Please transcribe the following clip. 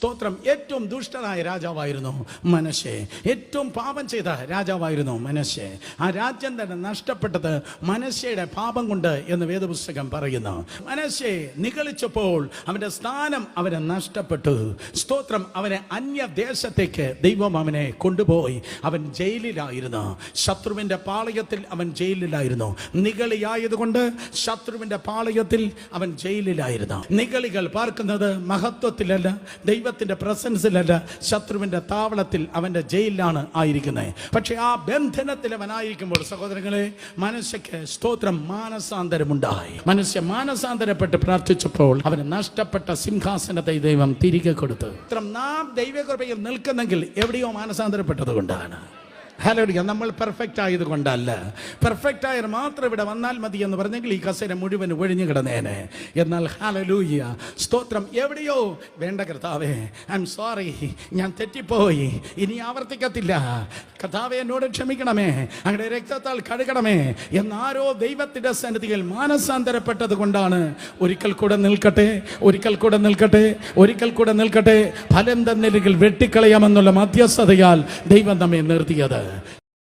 സ്തോത്രം. ഏറ്റവും ദുഷ്ടനായ രാജാവായിരുന്നു മനശ്ശെ. ഏറ്റവും പാപം ചെയ്ത രാജാവായിരുന്നു മനശ്ശെ. ആ രാജ്യം തന്നെ നഷ്ടപ്പെട്ടത് മനശ്ശെയുടെ പാപം കൊണ്ട് എന്ന് വേദപുസ്തകം പറയുന്നു. മനശ്ശെ നിഗളിച്ചപ്പോൾ അവന്റെ സ്ഥാനം അവന് നഷ്ടപ്പെട്ടു. സ്തോത്രം. അവനെ അന്യദേശത്തേക്ക് ദൈവം അവനെ കൊണ്ടുപോയി. അവൻ ജയിലിലായിരുന്നു. ശത്രുവിന്റെ പാളയത്തിൽ അവൻ ജയിലിലായിരുന്നു. നിഗളിയായതുകൊണ്ട് ശത്രുവിന്റെ പാളയത്തിൽ അവൻ ജയിലിലായിരുന്നു. നിഗളികൾ പാർക്കുന്നത് മഹത്വത്തിലല്ല, ദൈവത്തിന്റെ പ്രസൻസിലല്ല, ശത്രുവിന്റെ താവളത്തിൽ അവന്റെ ജയിലിലാണ് ആയിരിക്കുന്നത്. പക്ഷെ ആ ബന്ധനത്തിൽ അവനായിരിക്കുമ്പോൾ സഹോദരങ്ങളെ, മനശ്ശെക്ക് സ്തോത്രം മാനസാന്തരമുണ്ടായി. മനശ്ശെ മാനസാന്തരപ്പെട്ട് പ്രാർത്ഥിച്ചപ്പോൾ അവന് നഷ്ടപ്പെട്ട സിംഹാസനത്തെ ദൈവം തിരികെ കൊടുത്തു. നാം ദൈവകൃപയിൽ നിൽക്കുന്നെങ്കിൽ എവിടെയോ മാനസാന്തരപ്പെട്ടത് കൊണ്ടാണ്. ഹല്ലേലൂയ. നമ്മൾ പെർഫെക്റ്റ് ആയത് കൊണ്ടല്ല. പെർഫെക്റ്റ് ആയാൽ മാത്രം ഇവിടെ വന്നാൽ മതി എന്ന് പറഞ്ഞെങ്കിൽ ഈ കസേര മുഴുവൻ ഒഴിഞ്ഞു കിടന്നേനെ. എന്നാൽ ഹല്ലേലൂയ സ്തോത്രം, എവിടെയോ വേണ്ട കർത്താവേ, ഐ എം സോറി, ഞാൻ തെറ്റിപ്പോയി, ഇനി ആവർത്തിക്കത്തില്ല, കർത്താവേ എന്നോട് ക്ഷമിക്കണമേ, അങ്ങയുടെ രക്തത്താൽ കഴുകണമേ എന്നാരോ ദൈവത്തിന്റെ സന്നിധിയിൽ മാനസാന്തരപ്പെട്ടത് കൊണ്ടാണ് ഒരിക്കൽ കൂടെ നിൽക്കട്ടെ, ഒരിക്കൽ കൂടെ നിൽക്കട്ടെ, ഒരിക്കൽ കൂടെ നിൽക്കട്ടെ, ഫലം തന്നില്ലെങ്കിൽ വെട്ടിക്കളയാമെന്നുള്ള മധ്യസ്ഥതയാൽ ദൈവം നമ്മെ നിർത്തിയത്.